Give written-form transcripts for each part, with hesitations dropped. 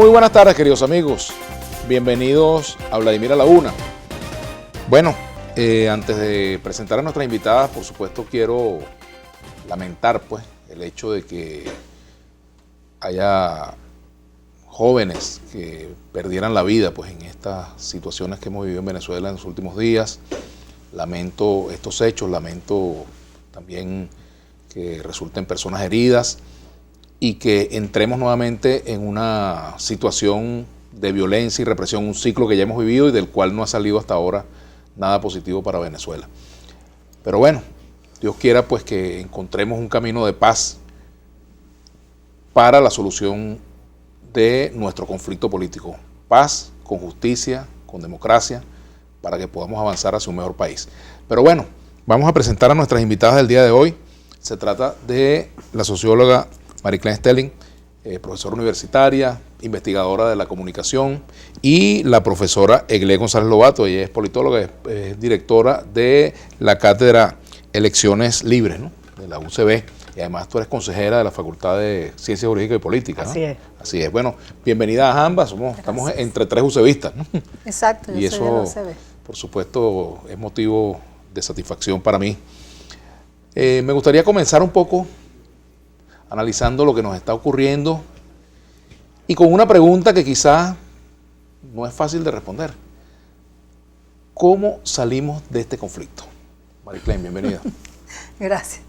Muy buenas tardes, queridos amigos. Bienvenidos a Vladimir a la Una. Bueno, antes de presentar a nuestras invitadas, por supuesto quiero lamentar pues el hecho de que haya jóvenes que perdieran la vida pues en estas situaciones que hemos vivido en Venezuela en los últimos días. Lamento estos hechos, lamento también que resulten personas heridas y que entremos nuevamente en una situación de violencia y represión, un ciclo que ya hemos vivido y del cual no ha salido hasta ahora nada positivo para Venezuela. Pero bueno, Dios quiera pues que encontremos un camino de paz para la solución de nuestro conflicto político. Paz con justicia, con democracia, para que podamos avanzar hacia un mejor país. Pero bueno, vamos a presentar a nuestras invitadas del día de hoy. Se trata de la socióloga Mariclén Stelling, profesora universitaria, investigadora de la comunicación, y la profesora Eglé González Lobato. Ella es politóloga, es directora de la cátedra Elecciones Libres, ¿no?, de la UCB, y además tú eres consejera de la Facultad de Ciencias Jurídicas y Políticas, ¿no? Así es. Así es. Bueno, bienvenidas a ambas. Estamos entre tres UCBistas, ¿no? Exacto, y yo eso, soy de la UCB. Por supuesto, es motivo de satisfacción para mí. Me gustaría comenzar un poco analizando lo que nos está ocurriendo y con una pregunta que quizás no es fácil de responder. ¿Cómo salimos de este conflicto? Mariclén, bienvenida. Gracias.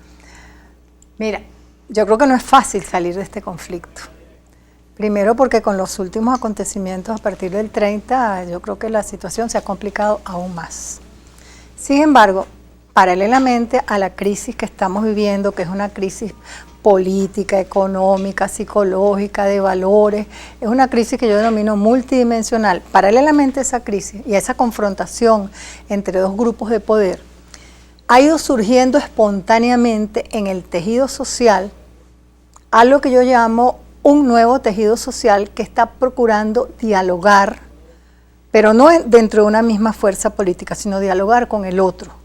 Mira, yo creo que no es fácil salir de este conflicto. Primero porque con los últimos acontecimientos a partir del 30, yo creo que la situación se ha complicado aún más. Sin embargo, paralelamente a la crisis que estamos viviendo, que es una crisis política, económica, psicológica, de valores, es una crisis que yo denomino multidimensional. Paralelamente a esa crisis y a esa confrontación entre dos grupos de poder, ha ido surgiendo espontáneamente en el tejido social algo que yo llamo un nuevo tejido social que está procurando dialogar, pero no dentro de una misma fuerza política, sino dialogar con el otro.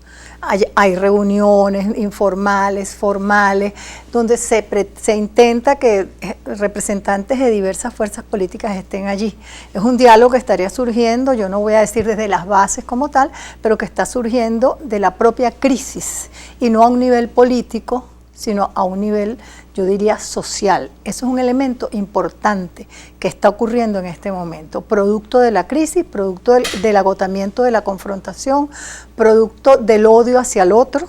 Hay reuniones informales, formales, donde se intenta que representantes de diversas fuerzas políticas estén allí. Es un diálogo que estaría surgiendo, yo no voy a decir desde las bases como tal, pero que está surgiendo de la propia crisis, y no a un nivel político, sino a un nivel, yo diría, social. Eso es un elemento importante que está ocurriendo en este momento, producto de la crisis, producto del agotamiento de la confrontación, producto del odio hacia el otro.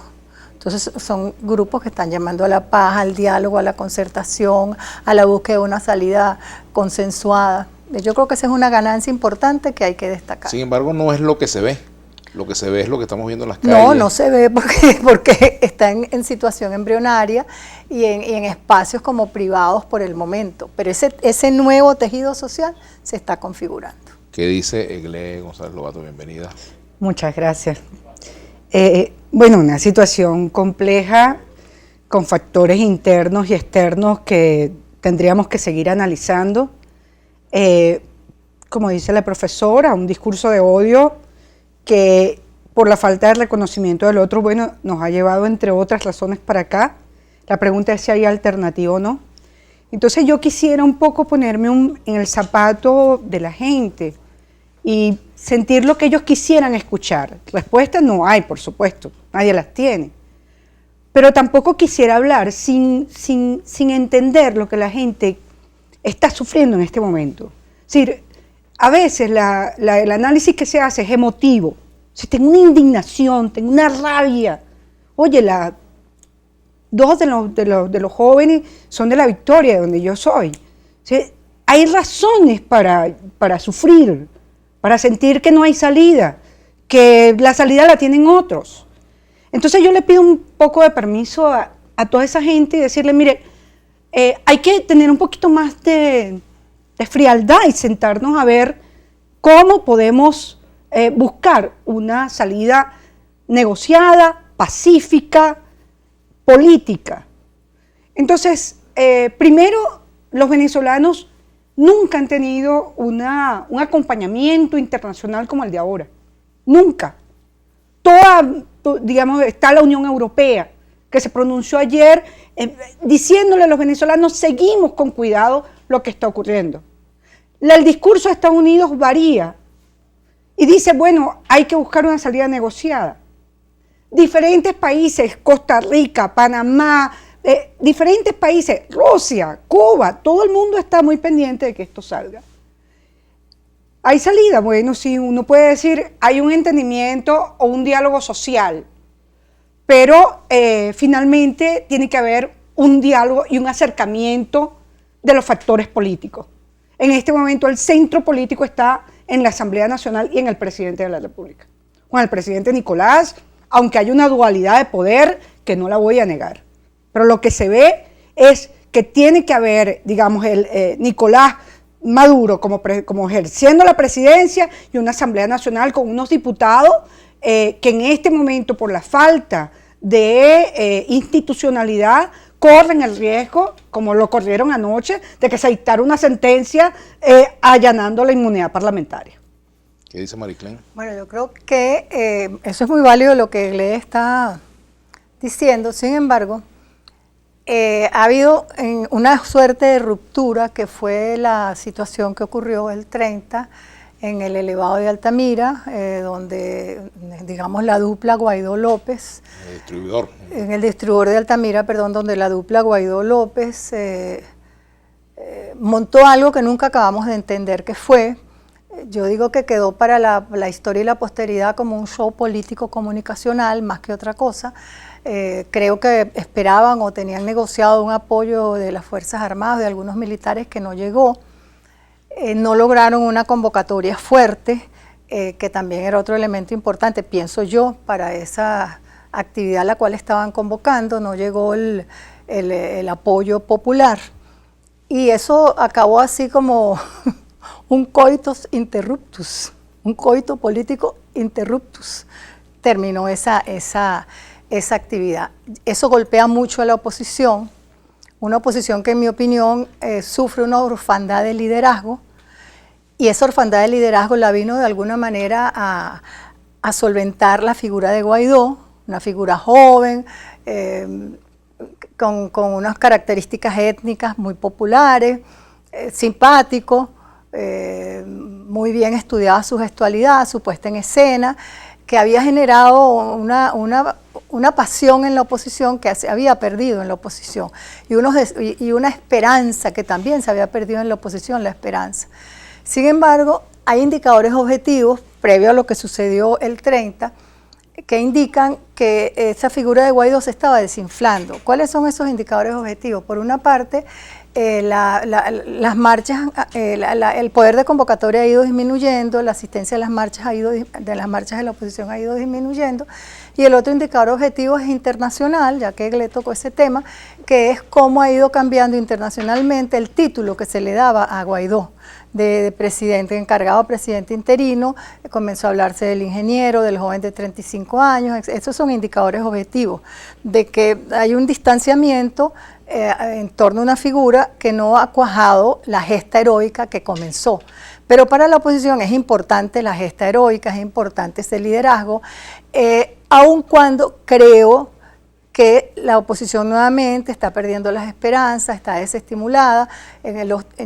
Entonces son grupos que están llamando a la paz, al diálogo, a la concertación, a la búsqueda de una salida consensuada. Yo creo que esa es una ganancia importante que hay que destacar. Sin embargo, no es lo que se ve. Lo que se ve es lo que estamos viendo en las calles. No, no se ve porque está en situación embrionaria y en espacios como privados por el momento. Pero ese nuevo tejido social se está configurando. ¿Qué dice Eglé González Lobato? Bienvenida. Muchas gracias. Bueno, una situación compleja con factores internos y externos que tendríamos que seguir analizando. Como dice la profesora, un discurso de odio que por la falta de reconocimiento del otro, bueno, nos ha llevado, entre otras razones, para acá. La pregunta es si hay alternativa o no. Entonces yo quisiera un poco ponerme en el zapato de la gente y sentir lo que ellos quisieran escuchar. Respuestas no hay, por supuesto, nadie las tiene. Pero tampoco quisiera hablar sin entender lo que la gente está sufriendo en este momento. Es decir, a veces el análisis que se hace es emotivo. Si tengo una indignación, tengo una rabia. Oye, dos de los jóvenes son de La Victoria, de donde yo soy. O sea, hay razones para sufrir, para sentir que no hay salida, que la salida la tienen otros. Entonces yo le pido un poco de permiso a toda esa gente y decirle, mire, hay que tener un poquito más de frialdad y sentarnos a ver cómo podemos buscar una salida negociada, pacífica, política. Entonces, primero, los venezolanos nunca han tenido un acompañamiento internacional como el de ahora. Nunca. Digamos, está la Unión Europea, que se pronunció ayer diciéndole a los venezolanos, seguimos con cuidado lo que está ocurriendo. el discurso de Estados Unidos varía y dice, bueno, hay que buscar una salida negociada. Diferentes países, Costa Rica, Panamá, diferentes países, Rusia, Cuba, todo el mundo está muy pendiente de que esto salga. ¿Hay salida? Bueno, sí, uno puede decir, hay un entendimiento o un diálogo social, pero finalmente tiene que haber un diálogo y un acercamiento de los factores políticos. En este momento el centro político está en la Asamblea Nacional y en el presidente de la República. Con el presidente Nicolás, aunque hay una dualidad de poder que no la voy a negar. Pero lo que se ve es que tiene que haber, digamos, Nicolás Maduro como ejerciendo la presidencia y una Asamblea Nacional con unos diputados que en este momento, por la falta de institucionalidad, corren el riesgo, como lo corrieron anoche, de que se dictara una sentencia allanando la inmunidad parlamentaria. ¿Qué dice Mariclén? Bueno, yo creo que eso es muy válido lo que Gle está diciendo. Sin embargo, ha habido una suerte de ruptura que fue la situación que ocurrió el 30 en el elevado de Altamira, donde, digamos, la dupla Guaidó-López. El distribuidor. En el distribuidor de Altamira, perdón, donde la dupla Guaidó-López montó algo que nunca acabamos de entender qué fue. Yo digo que quedó para la historia y la posteridad como un show político comunicacional más que otra cosa. Creo que esperaban o tenían negociado un apoyo de las Fuerzas Armadas, de algunos militares que no llegó. No lograron una convocatoria fuerte, que también era otro elemento importante, pienso yo, para esa actividad a la cual estaban convocando. No llegó el apoyo popular. Y eso acabó así como un coitus interruptus, un coito político interruptus. Terminó esa actividad. Eso golpea mucho a la oposición, una oposición que en mi opinión sufre una orfandad de liderazgo, y esa orfandad de liderazgo la vino de alguna manera a solventar la figura de Guaidó, una figura joven, con unas características étnicas muy populares, simpático, muy bien estudiada su gestualidad, su puesta en escena, que había generado una pasión en la oposición que se había perdido en la oposición, y una esperanza que también se había perdido en la oposición, la esperanza. Sin embargo, hay indicadores objetivos, previo a lo que sucedió el 30, que indican que esa figura de Guaidó se estaba desinflando. ¿Cuáles son esos indicadores objetivos? Por una parte, las marchas, el poder de convocatoria ha ido disminuyendo, la asistencia a las marchas de la oposición ha ido disminuyendo, y el otro indicador objetivo es internacional, ya que Gle tocó ese tema, que es cómo ha ido cambiando internacionalmente el título que se le daba a Guaidó de presidente encargado, presidente interino. Comenzó a hablarse del ingeniero, del joven de 35 años, esos son indicadores objetivos de que hay un distanciamiento en torno a una figura que no ha cuajado la gesta heroica que comenzó. Pero para la oposición es importante la gesta heroica, es importante ese liderazgo, aun cuando creo que la oposición nuevamente está perdiendo las esperanzas, está desestimulada.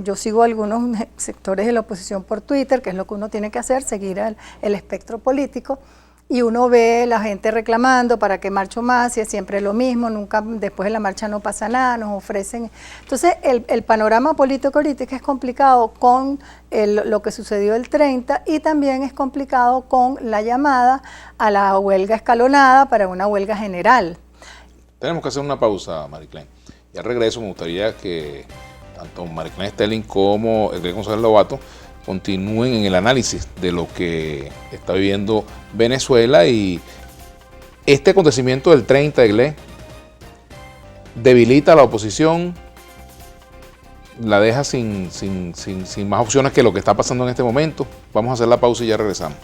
Yo sigo algunos sectores de la oposición por Twitter, que es lo que uno tiene que hacer, seguir el espectro político, y uno ve la gente reclamando para que marcho más, y es siempre lo mismo, nunca después de la marcha no pasa nada, nos ofrecen. Entonces el panorama político ahorita es complicado con lo que sucedió el 30, y también es complicado con la llamada a la huelga escalonada para una huelga general. Tenemos que hacer una pausa, Mariclén. Y al regreso me gustaría que tanto Mariclén Stelling como Gle González Lobato continúen en el análisis de lo que está viviendo Venezuela, y este acontecimiento del 30 de Gle debilita a la oposición, la deja sin más opciones que lo que está pasando en este momento. Vamos a hacer la pausa y ya regresamos.